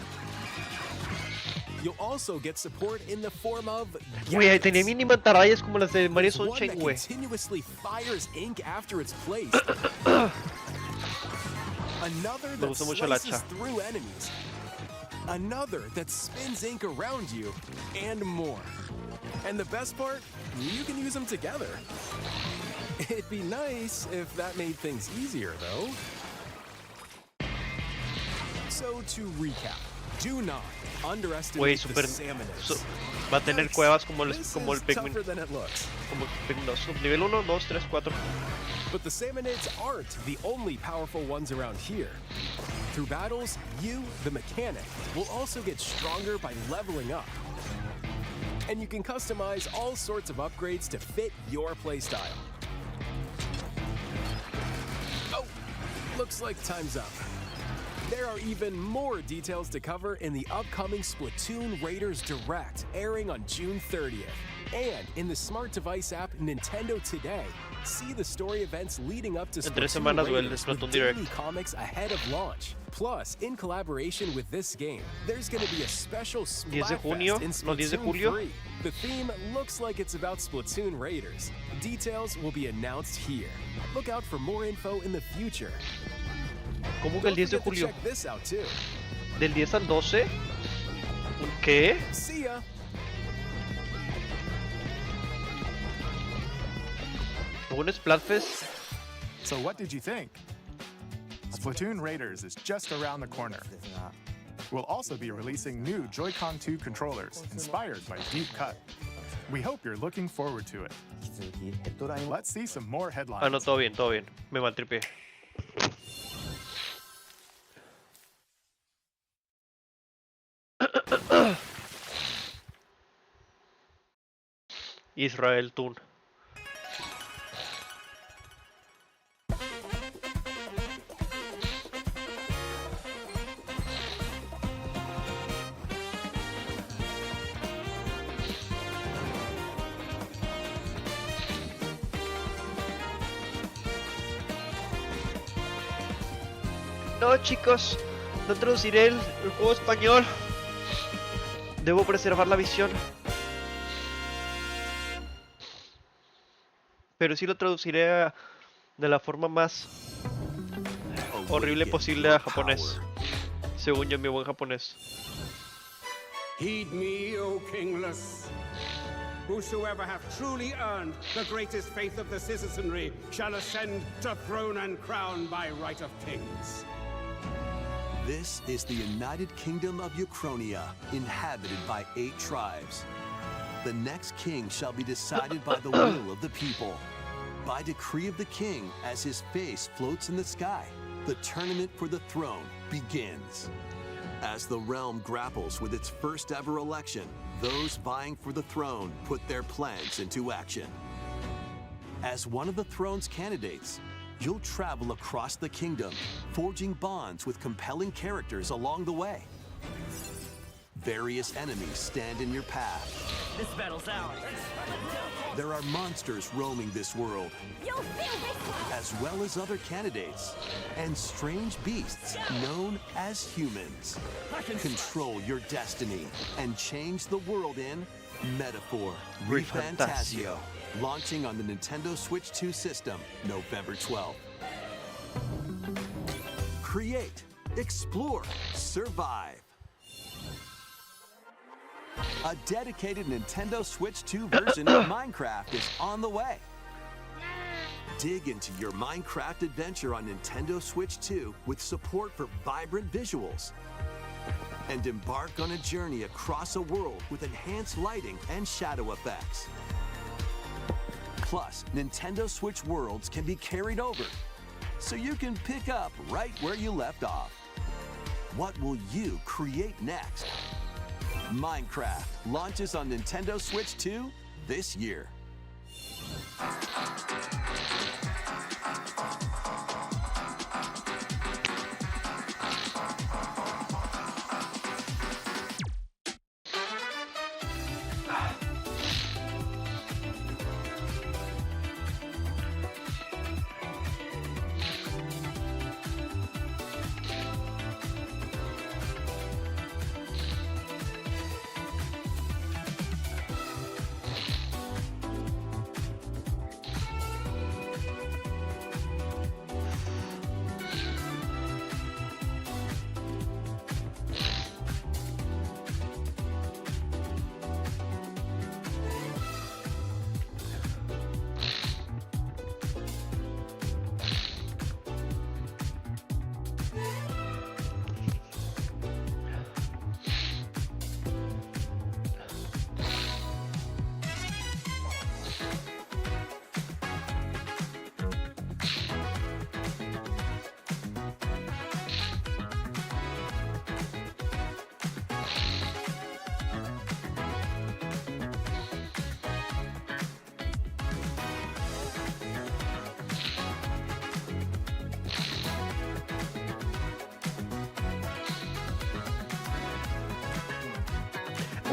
You'll also get support in the form of Güey, tenía mini mantarrayas como las de Mario There's one Sunshine, that güey. continuously fires ink after it's placed. Another Me that gusta mucho el slices hacha. through enemies. Another that spins ink around you, and more. And the best part, you can use them together. It'd be nice if that made things easier, though. So to recap, do not underestimate the salmonids. Va a tener cuevas como el Pikmin. Tougher than it looks. Como Pikmin 2. Nivel 1, 2, 3, 4. But the salmonids aren't the only powerful ones around here. Through battles, you, the mechanic, will also get stronger by leveling up. And you can customize all sorts of upgrades to fit your playstyle. Oh, looks like time's up. There are even more details to cover in the upcoming Splatoon Raiders Direct, airing on June 30th. And in the smart device app Nintendo Today, see the story events leading up to Splatoon Raiders with daily comics ahead of launch. Plus, in collaboration with this game, there's going to be a special Splatfest in Splatoon 3. The theme looks like it's about Splatoon Raiders. Details will be announced here. Look out for more info in the future. ¿Cómo que el 10 de julio? Check this out too. ¿Del 10 al 12? ¿Qué? See ya. ¿Un Splatfest? So what did you think? Splatoon Raiders is just around the corner. We'll also be releasing new Joy-Con 2 controllers inspired by Deep Cut. We hope you're looking forward to it. Let's see some more headlines. Ah, no, todo bien, todo bien. Me maltripié. Israel Toon. No, chicos, no traduciré el juego español. Debo preservar la visión. Pero sí lo traduciré de la forma más horrible posible a japonés. Según yo, mi buen japonés. Heed me, O kingless. Whosoever hath truly earned the greatest faith of the citizenry shall ascend to throne and crown by right of kings. This is the United Kingdom of Ocarina, inhabited by 8 tribes. The next king shall be decided by the will of the people. By decree of the king, as his face floats in the sky, the tournament for the throne begins. As the realm grapples with its first ever election, those vying for the throne put their plans into action. As one of the throne's candidates, you'll travel across the kingdom, forging bonds with compelling characters along the way. Various enemies stand in your path. This battle's ours. There are monsters roaming this world, as well as other candidates, and strange beasts known as humans. Control your destiny and change the world in Metaphor ReFantasio, launching on the Nintendo Switch 2 system November 12th. Create, explore, survive. A dedicated Nintendo Switch 2 version of Minecraft is on the way. Dig into your Minecraft adventure on Nintendo Switch 2 with support for vibrant visuals. And embark on a journey across a world with enhanced lighting and shadow effects. Plus, Nintendo Switch worlds can be carried over, so you can pick up right where you left off. What will you create next? Minecraft launches on Nintendo Switch 2 this year.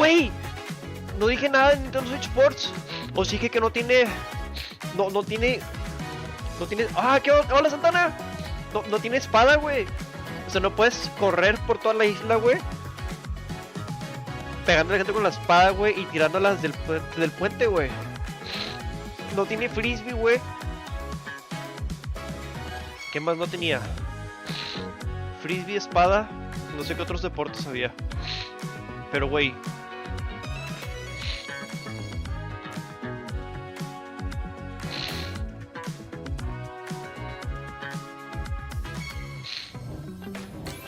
Güey, no dije nada de Nintendo Switch Sports. O sí dije que no tiene... No tiene... ¡Ah, qué hola, Santana! No tiene espada, güey. O sea, no puedes correr por toda la isla, güey. Pegando a la gente con la espada, güey, y tirándolas del puente, güey. No tiene frisbee, güey. ¿Qué más no tenía? Frisbee, espada. No sé qué otros deportes había. Pero, güey.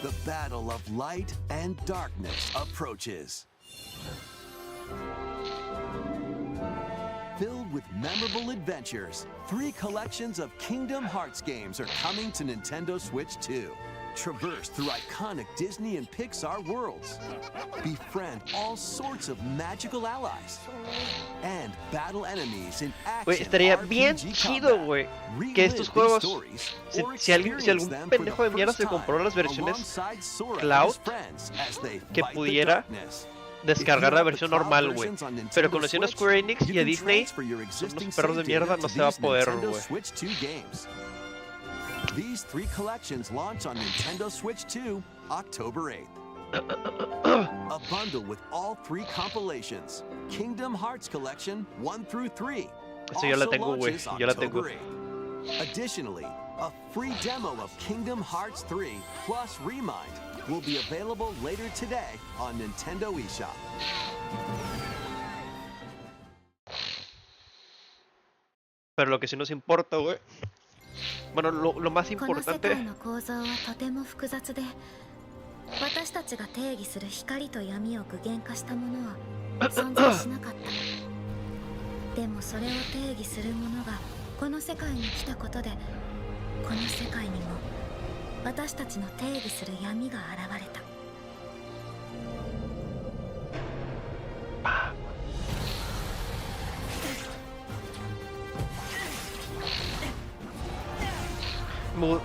The battle of light and darkness approaches. Filled with memorable adventures, 3 collections of Kingdom Hearts games are coming to Nintendo Switch 2. Traverse through iconic Disney and Pixar worlds. Befriend all sorts of magical allies. And battle enemies in action. Güey, estaría bien chido, güey, que estos juegos, si algún pendejo de mierda se compró las versiones Cloud, que pudiera descargar la versión normal, güey. Pero conociendo a Square Enix y a Disney, son unos perros de mierda, no se va a poder, güey. These 3 collections launch on Nintendo Switch 2, October 8th. A bundle with all 3 compilations. Kingdom Hearts Collection 1 through 3. Eso yo la tengo, güey. Yo la tengo. Additionally, a free demo of Kingdom Hearts 3 plus Remind will be available later today on Nintendo eShop. Pero lo que sí nos importa, güey. Bueno, lo más importante. 私たちが定義する光と闇を具現化したものは存在しなかった。でもそれを定義するものがこの世界に来たことで、この世界にも私たちの定義する闇が現れた。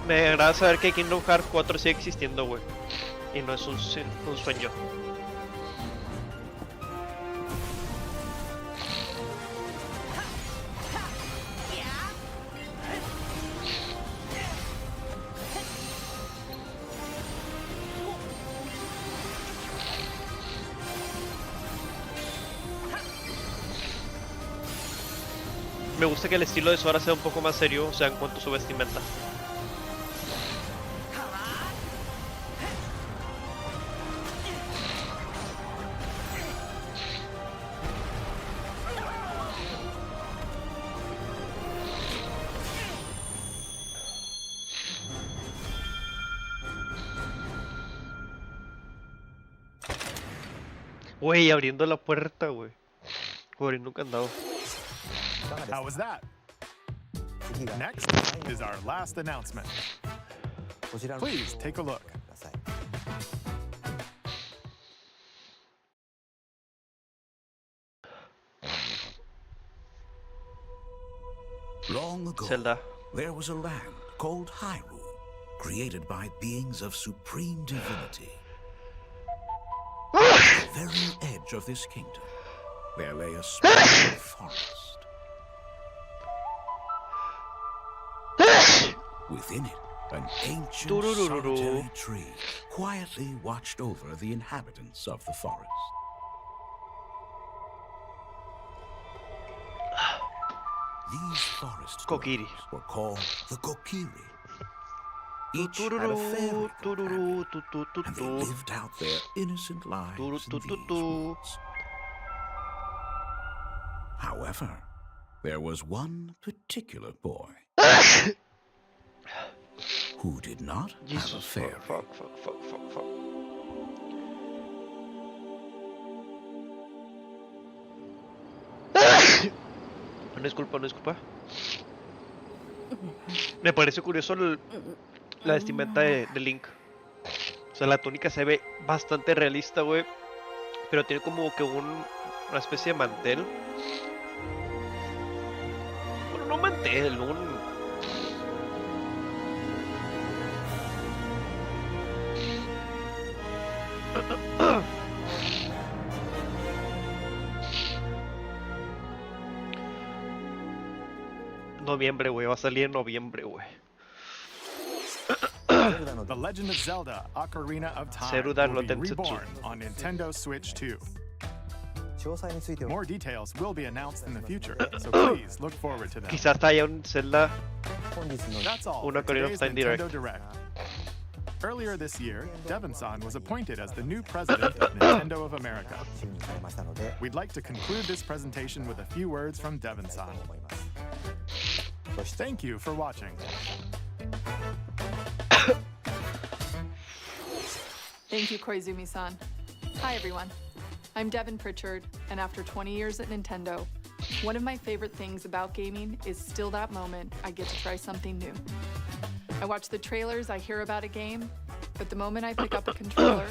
Me agrada saber que Kingdom Hearts 4 sigue existiendo, güey. Y no es un sueño. Me gusta que el estilo de Sora sea un poco más serio, o sea, en cuanto a su vestimenta. Güey, abriendo la puerta, güey. Abriendo un candado. How was that? Next is our last announcement. Please take a look. Long ago, Zelda. there was a land called Hyrule, created by beings of supreme divinity. At the very edge of this kingdom, there lay a splendid forest. Within it, an ancient solitary tree quietly watched over the inhabitants of the forest. These forest dwellers were called the Kokiri. Each had a fairy companion, and they lived out their innocent lives in these woods. However, there was one particular boy who did not have a fairy. Fuck. No disculpa. Me parece curioso la vestimenta de Link. O sea, la túnica se ve bastante realista, güey. Pero tiene como que una especie de mantel. Bueno, no mantel, Noviembre, güey. Va a salir en noviembre, güey. The Legend of Zelda: Ocarina of Time Zerudan will be no Densetsu. reborn on Nintendo Switch 2. More details will be announced in the future, so please look forward to them. Quizás haya un Zelda, That's all un for Ocarina of today's Time Nintendo Direct. Direct. Earlier this year, Devon-san was appointed as the new president of Nintendo of America. We'd like to conclude this presentation with a few words from Devon-san. Thank you for watching. Thank you, Koizumi-san. Hi, everyone. I'm Devin Pritchard, and after 20 years at Nintendo, one of my favorite things about gaming is still that moment I get to try something new. I watch the trailers, I hear about a game, but the moment I pick up a controller,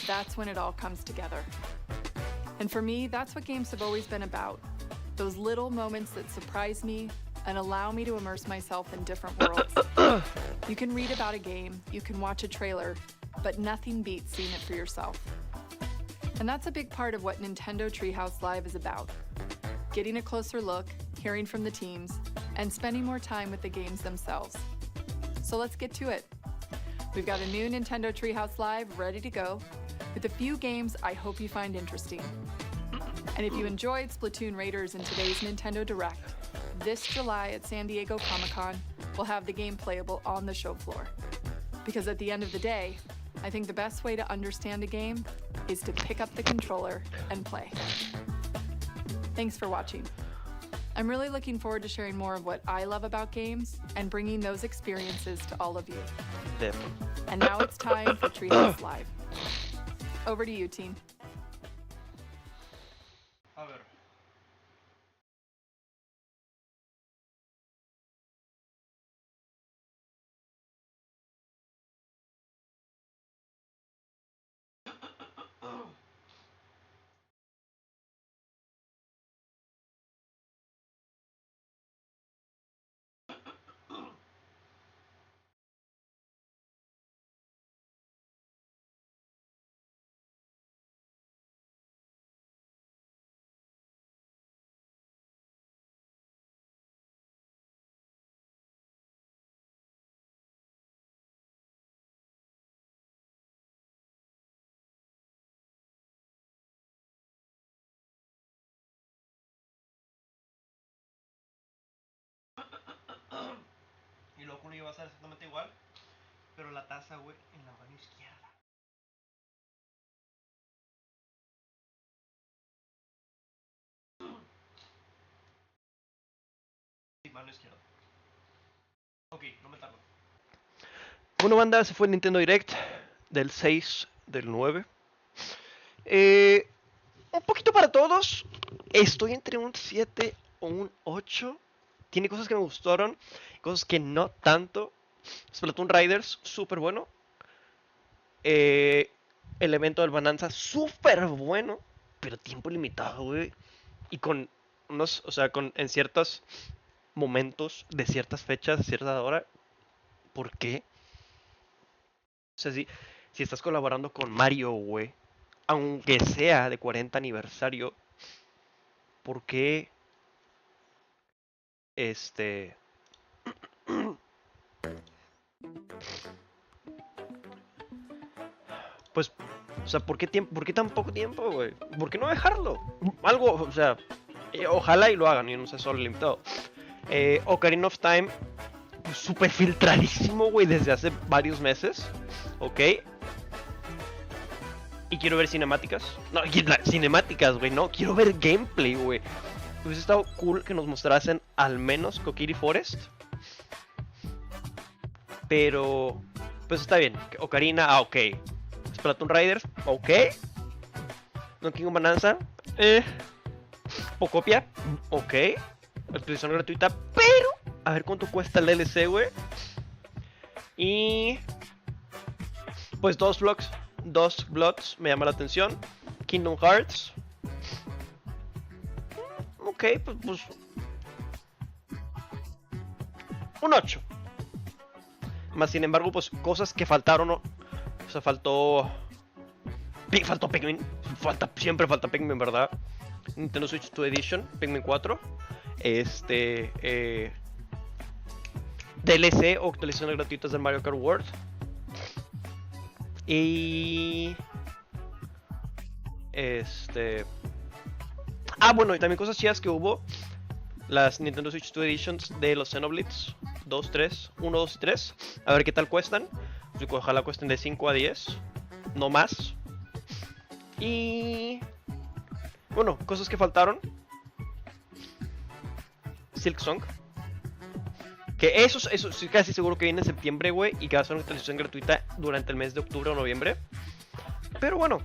that's when it all comes together. And for me, that's what games have always been about. Those little moments that surprise me and allow me to immerse myself in different worlds. You can read about a game, you can watch a trailer, but nothing beats seeing it for yourself. And that's a big part of what Nintendo Treehouse Live is about. Getting a closer look, hearing from the teams, and spending more time with the games themselves. So let's get to it. We've got a new Nintendo Treehouse Live ready to go, with a few games I hope you find interesting. And if you enjoyed Splatoon Raiders in today's Nintendo Direct, this July at San Diego Comic-Con, we'll have the game playable on the show floor. Because at the end of the day, I think the best way to understand a game is to pick up the controller and play. Thanks for watching. I'm really looking forward to sharing more of what I love about games and bringing those experiences to all of you. And now it's time for Treehouse Live. Over to you, team. A ver. Y lo juro, iba a ser exactamente igual, pero la taza, güey, en la mano izquierda. Sí, mano izquierda. Ok, no me tardo. Bueno, banda, se fue el Nintendo Direct del 6 del 9. Un poquito para todos. Estoy entre un 7 o un 8. Tiene cosas que me gustaron, cosas que no tanto. Splatoon Riders, súper bueno. El evento del Bonanza, súper bueno, pero tiempo limitado, güey. Y con unos, o sea, en ciertos momentos, de ciertas fechas, de cierta hora. ¿Por qué? O sea, si estás colaborando con Mario, güey, aunque sea de 40 aniversario, ¿por qué? Pues, o sea, ¿por qué tan poco tiempo, güey? ¿Por qué no dejarlo? Algo, o sea, ojalá y lo hagan y no sea solo limitado. Ocarina of Time, súper filtradísimo, güey, desde hace varios meses, ¿ok? Y quiero ver cinemáticas. No, cinemáticas, güey, no, quiero ver gameplay, güey. Hubiese estado cool que nos mostrasen al menos Kokiri Forest. Pero, pues está bien. Ocarina, ok. Splatoon Riders, ok. No King of Bonanza, Pocopia, ok. Exposición gratuita, pero a ver cuánto cuesta el DLC, güey. Y pues dos Bloods me llama la atención. Kingdom Hearts. Ok, pues un 8. Más sin embargo, pues cosas que faltaron, ¿no? O sea, faltó Pikmin. Siempre falta Pikmin, ¿verdad? Nintendo Switch 2 Edition, Pikmin 4. DLC o actualizaciones gratuitas del Mario Kart World. Y... bueno, y también cosas chidas que hubo. Las Nintendo Switch 2 Editions de los Xenoblades 2, 3, 1, 2 y 3. A ver qué tal cuestan. Ojalá cuesten de 5 a 10. No más. Y... bueno, cosas que faltaron. Silk Song. Que eso estoy casi seguro que viene en septiembre, güey. Y que va a ser una actualización gratuita durante el mes de octubre o noviembre. Pero bueno.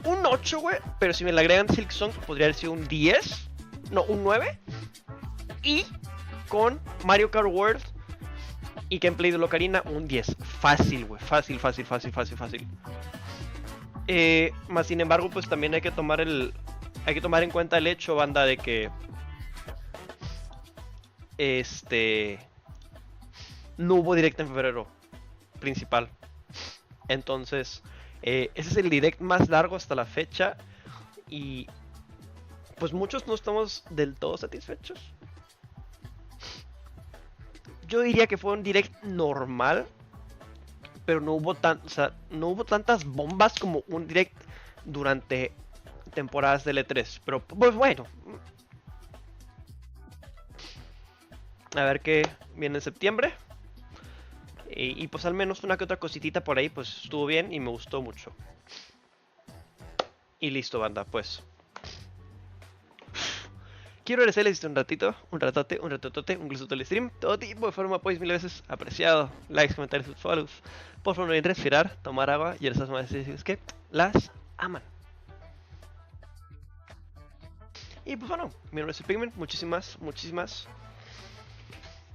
Un 8, güey. Pero si me le agregan Silk Song, podría haber sido un 10. No, un 9. Y con Mario Kart World y gameplay de Ocarina, un 10. Fácil, güey. Fácil. Más sin embargo, pues también hay que tomar en cuenta el hecho, banda, de que no hubo direct en febrero principal. Entonces, ese es el direct más largo hasta la fecha. Y pues muchos no estamos del todo satisfechos. Yo diría que fue un direct normal, pero no hubo tantas bombas como un direct durante temporadas del E3. Pero pues bueno, a ver qué viene en septiembre. Y pues al menos una que otra cositita por ahí pues estuvo bien y me gustó mucho. Y listo, banda, pues quiero agradecerles un ratote, un gusto del stream. Todo tipo de forma, pues, 1000 veces apreciado. Likes, comentarios, follows. Por favor, no olviden respirar, tomar agua y esas más decisiones que las aman. Y pues bueno, mi nombre es Pigment. Muchísimas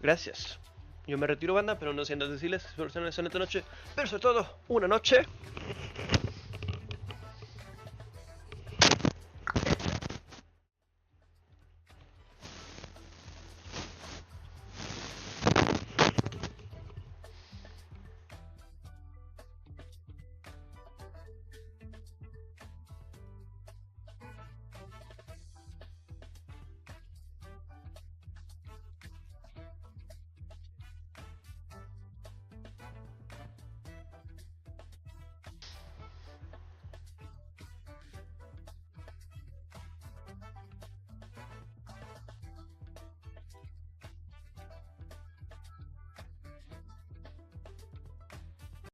gracias. Yo me retiro, banda, pero no siendo decirles, espero que tengan una excelente noche. Pero sobre todo, una noche